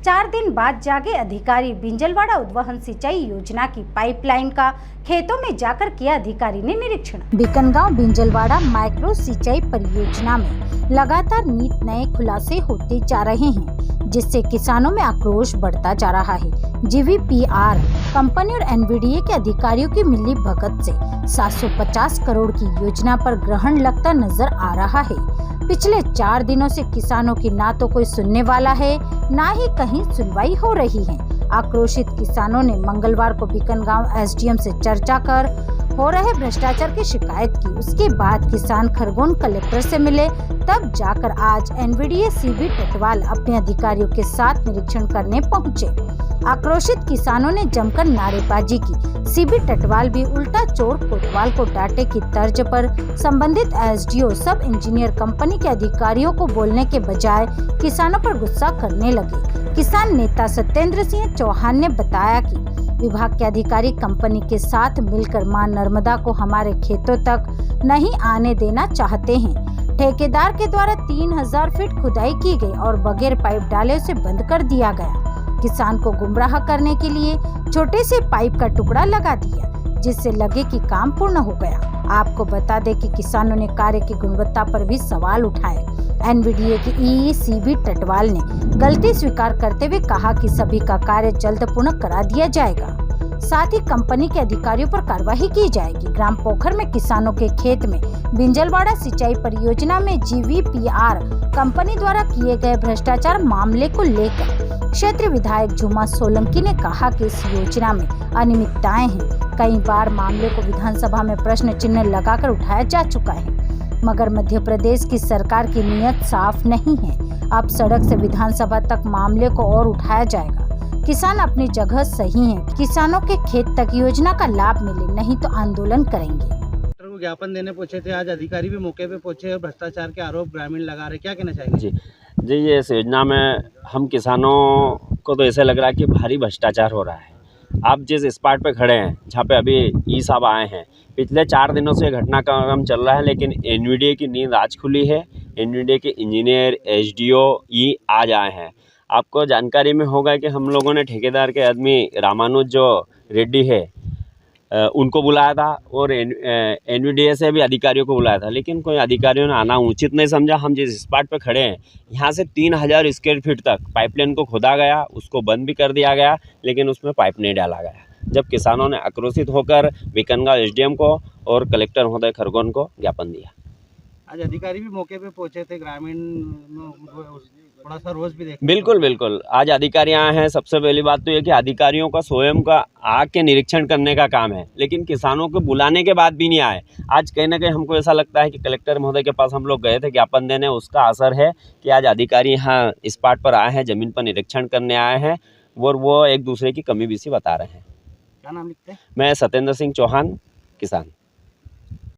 4 दिन बाद जागे अधिकारी बिंजलवाड़ा उद्वहन सिंचाई योजना की पाइपलाइन का खेतों में जाकर किया अधिकारी ने निरीक्षण। बीकनगांव बिंजलवाड़ा माइक्रो सिंचाई परियोजना में लगातार नित नए खुलासे होते जा रहे हैं, जिससे किसानों में आक्रोश बढ़ता जा रहा है। जीवीपीआर कंपनी और एनवीडीए के अधिकारियों की मिली भगत से 750 करोड़ की योजना पर ग्रहण लगता नजर आ रहा है। पिछले 4 दिनों से किसानों की ना तो कोई सुनने वाला है, ना ही कहीं सुनवाई हो रही है। आक्रोशित किसानों ने मंगलवार को बीकनगांव एसडीएम से चर्चा कर हो रहे भ्रष्टाचार की शिकायत की। उसके बाद किसान खरगोन कलेक्टर से मिले, तब जाकर आज एनवीडीए सीबी टटवाल अपने अधिकारियों के साथ निरीक्षण करने पहुंचे। आक्रोशित किसानों ने जमकर नारेबाजी की। सीबी टटवाल भी उल्टा चोर कोतवाल को डांटे की तर्ज पर संबंधित एसडीओ सब इंजीनियर कंपनी के अधिकारियों को बोलने के बजाय किसानों पर गुस्सा करने लगे। किसान नेता सत्येंद्र सिंह चौहान ने बताया कि विभाग के अधिकारी कंपनी के साथ मिलकर मां नर्मदा को हमारे खेतों तक नहीं आने देना चाहते हैं। ठेकेदार के द्वारा 3000 फीट खुदाई की गई और बगैर पाइप डाले उसे बंद कर दिया गया। किसान को गुमराह करने के लिए छोटे से पाइप का टुकड़ा लगा दिया, जिससे लगे कि काम पूर्ण हो गया। आपको बता दें कि किसानों ने कार्य की गुणवत्ता पर भी सवाल उठाए। एनवीडीए की ईई सीबी टटवाल ने गलती स्वीकार करते हुए कहा कि सभी का कार्य जल्द पूर्ण करा दिया जाएगा, साथ ही कंपनी के अधिकारियों पर कार्रवाई की जाएगी। ग्राम पोखर में किसानों के खेत में बिंजलवाड़ा सिंचाई परियोजना में जीवीपीआर कंपनी द्वारा किए गए भ्रष्टाचार मामले को लेकर क्षेत्रीय विधायक झुमा सोलंकी ने कहा कि इस योजना में अनियमितताएं हैं। कई बार मामले को विधानसभा में प्रश्न चिन्ह लगाकर उठाया जा चुका है, मगर मध्य प्रदेश की सरकार की नीयत साफ नहीं है। अब सड़क से विधानसभा तक मामले को और उठाया जाएगा। किसान अपनी जगह सही हैं। किसानों के खेत तक योजना का लाभ मिले, नहीं तो आंदोलन करेंगे। को ज्ञापन देने पहुंचे थे, आज अधिकारी भी मौके पे पहुंचे और भ्रष्टाचार के आरोप ग्रामीण लगा रहे, क्या कहना चाहेंगे? जी, ये इस योजना में हम किसानों को तो ऐसे लग रहा है कि भारी भ्रष्टाचार हो रहा है। आप जिस स्पॉट पे खड़े हैं, जहाँ पे अभी ई साहब आए हैं, पिछले 4 दिनों से घटनाक्रम चल रहा है, लेकिन एनवीडीए की नींद आज खुली है। एनवीडीए के इंजीनियर, एसडीओ ई आज आए हैं। आपको जानकारी में होगा कि हम लोगों ने ठेकेदार के आदमी रामानुज जो रेड्डी है उनको बुलाया था और एनवीडीए से भी अधिकारियों को बुलाया था, लेकिन कोई अधिकारियों ने आना उचित नहीं समझा। हम जिस स्पॉट पे खड़े हैं, यहाँ से 3000 स्क्वायर फीट तक पाइपलाइन को खोदा गया, उसको बंद भी कर दिया गया, लेकिन उसमें पाइप नहीं डाला गया। जब किसानों ने आक्रोशित होकर बीकनगांव एसडीएम को और कलेक्टर महोदय खरगोन को ज्ञापन दिया। आज अधिकारी भी मौके पे पहुंचे थे, ग्रामीण थोड़ा सा रोज भी देखा। बिल्कुल आज अधिकारी आए हैं। सबसे पहली बात तो ये कि अधिकारियों का स्वयं का आके निरीक्षण करने का काम है, लेकिन किसानों को बुलाने के बाद भी नहीं आए। आज कहीं ना कहीं हमको ऐसा लगता है कि कलेक्टर महोदय के पास हम लोग गए थे ज्ञापन देने, उसका असर है कि आज अधिकारी यहाँ स्पॉट पर आए हैं, जमीन पर निरीक्षण करने आए हैं और वो एक दूसरे की कमी बेसी बता रहे हैं। क्या नाम लिखते हैं? मैं सत्येंद्र सिंह चौहान, किसान।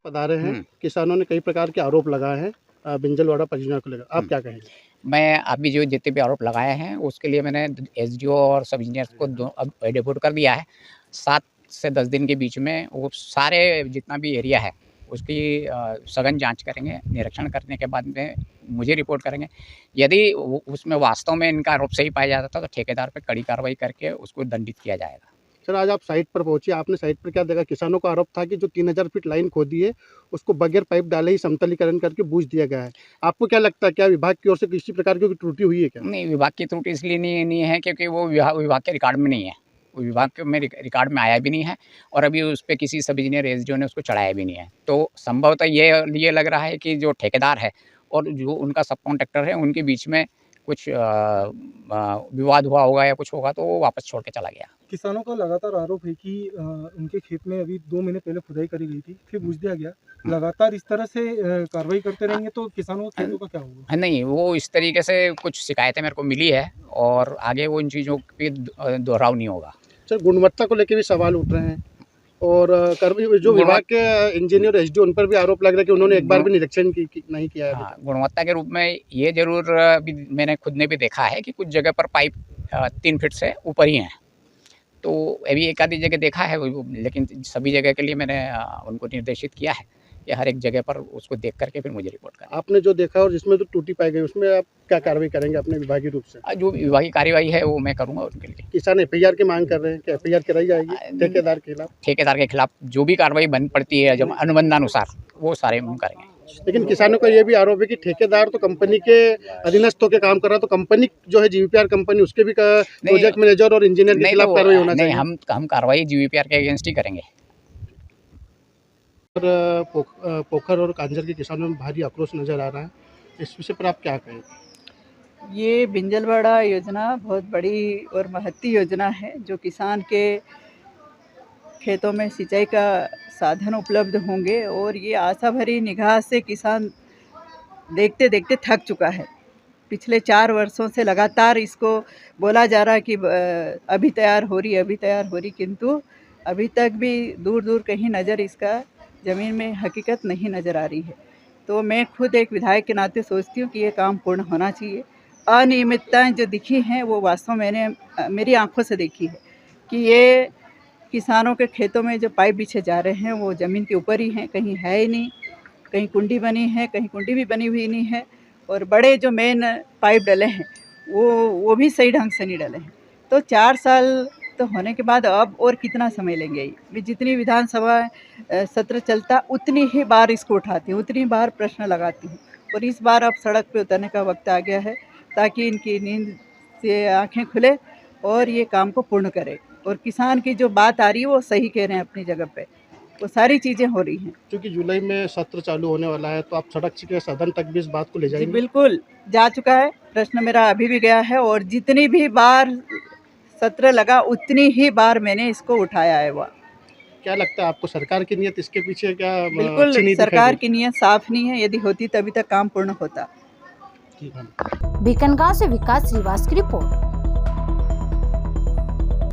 पधारे हैं। किसानों ने कई प्रकार के आरोप लगाए हैं बिंजलवाड़ा परियोजना को लेकर, आप क्या कहेंगे? मैं अभी जो जितने भी आरोप लगाए हैं उसके लिए मैंने एसडीओ और सब इंजीनियर को अब डिपोर्ट कर दिया है। 7 से 10 दिन के बीच में वो सारे जितना भी एरिया है उसकी सघन जांच करेंगे। निरीक्षण करने के बाद में मुझे रिपोर्ट करेंगे। यदि उसमें वास्तव में इनका आरोप सही पाया जाता तो ठेकेदार पर कड़ी कार्रवाई करके उसको दंडित किया जाएगा। सर, आज आप साइट पर पहुंचे, आपने साइट पर क्या देखा? किसानों का आरोप था कि जो 3000 फीट लाइन खोदी है उसको बगैर पाइप डाले ही समतलीकरण करके बूझ दिया गया है। आपको क्या लगता है, क्या विभाग की ओर से किसी प्रकार की त्रुटि हुई है क्या? नहीं, विभाग की त्रुटि इसलिए नहीं है क्योंकि वो विभाग के रिकॉर्ड में नहीं है। वो विभाग के में रिकॉर्ड में आया भी नहीं है और अभी उस पर किसी सब इंजीनियर एसडीओ ने उसको चढ़ाया भी नहीं है। तो संभवतः ये लग रहा है कि जो ठेकेदार है और जो उनका सब कॉन्ट्रैक्टर है उनके बीच में कुछ विवाद हुआ होगा या कुछ होगा, तो वो वापस छोड़ के चला गया। किसानों का लगातार आरोप है कि उनके खेत में अभी 2 महीने पहले खुदाई करी गई थी, फिर बूझ दिया गया। लगातार इस तरह से कार्रवाई करते रहेंगे तो किसानों के खेतों का क्या होगा? नहीं, वो इस तरीके से कुछ शिकायतें मेरे को मिली है और आगे वो इन चीज़ों पे दोहराव नहीं होगा। सर, गुणवत्ता को लेकर भी सवाल उठ रहे हैं और जो विभाग के इंजीनियर एसडीओ उन पर भी आरोप लग रहा है कि उन्होंने एक बार भी निरीक्षण नहीं किया है। हाँ, गुणवत्ता के रूप में ये जरूर अभी मैंने खुद ने भी देखा है कि कुछ जगह पर पाइप 3 फीट से ऊपर ही हैं। तो अभी एक आधी जगह देखा है, लेकिन सभी जगह के लिए मैंने उनको निर्देशित किया है कि हर एक जगह पर उसको देख करके फिर मुझे रिपोर्ट करें। आपने जो देखा और जिसमें तो टूटी पाई गई उसमें आप क्या कार्रवाई करेंगे अपने विभागीय रूप से? जो विभागीय कार्यवाही है वो मैं करूँगा उनके लिए। किसान एफआईआर की मांग कर रहे हैं कि एफआईआर कराई जाएगी ठेकेदार के खिलाफ? ठेकेदार के खिलाफ जो भी कार्रवाई बन पड़ती है जब अनुबंधानुसार वो सारे हम करेंगे। लेकिन किसानों का ये भी आरोप है कि ठेकेदार तो कंपनी के अधीनस्थ होकर काम कर रहा है, तो कंपनी जो है जीवीपीआर कंपनी उसके भी प्रोजेक्ट मैनेजर और इंजीनियर के खिलाफ कार्रवाई होना चाहिए। हम कार्रवाई जीवीपीआर के अगेंस्ट ही करेंगे। पोखर और कांजर के किसानों में भारी आक्रोश नजर आ रहा है, इस विषय पर आप क्या कहेंगे? ये बिंजलवाड़ा योजना बहुत बड़ी और महत्ती योजना है जो किसान के खेतों में सिंचाई का साधन उपलब्ध होंगे और ये आशा भरी निगाह से किसान देखते देखते थक चुका है। पिछले 4 वर्षों से लगातार इसको बोला जा रहा है कि अभी तैयार हो रही, किंतु अभी तक भी दूर दूर कहीं नज़र इसका ज़मीन में हकीकत नहीं नज़र आ रही है। तो मैं खुद एक विधायक के नाते सोचती हूँ कि ये काम पूर्ण होना चाहिए। अनियमितताएं जो दिखी हैं वो वास्तव मैंने मेरी आंखों से देखी है कि ये किसानों के खेतों में जो पाइप बिछे जा रहे हैं वो ज़मीन के ऊपर ही हैं, कहीं है ही नहीं, कहीं कुंडी बनी है, कहीं कुंडी भी बनी हुई नहीं है, और बड़े जो मेन पाइप डले हैं वो भी सही ढंग से नहीं डले हैं। तो 4 साल तो होने के बाद अब और कितना समय लेंगे? ये जितनी विधानसभा सत्र चलता उतनी ही बार इसको उठाती हूँ, उतनी बार प्रश्न लगाती हूँ, और इस बार अब सड़क पे उतरने का वक्त आ गया है ताकि इनकी नींद से आंखें खुले और ये काम को पूर्ण करें। और किसान की जो बात आ रही है वो सही कह रहे हैं अपनी जगह पे, वो सारी चीज़ें हो रही हैं। क्योंकि जुलाई में सत्र चालू होने वाला है, तो आप सड़क के सदन तक भी इस बात को ले जी जाएंगे? बिल्कुल जा चुका है, प्रश्न मेरा अभी भी गया है, और जितनी भी बार सत्र लगा उतनी ही बार मैंने इसको उठाया है। वह क्या लगता है आपको, सरकार की नीयत इसके पीछे क्या अच्छी नहीं बिल्कुल दिखाई सरकार देती? की नीयत साफ नहीं है, यदि होती तभी तक काम पूर्ण होता। ठीक है। बीकनगांव से विकास श्रीवास की रिपोर्ट।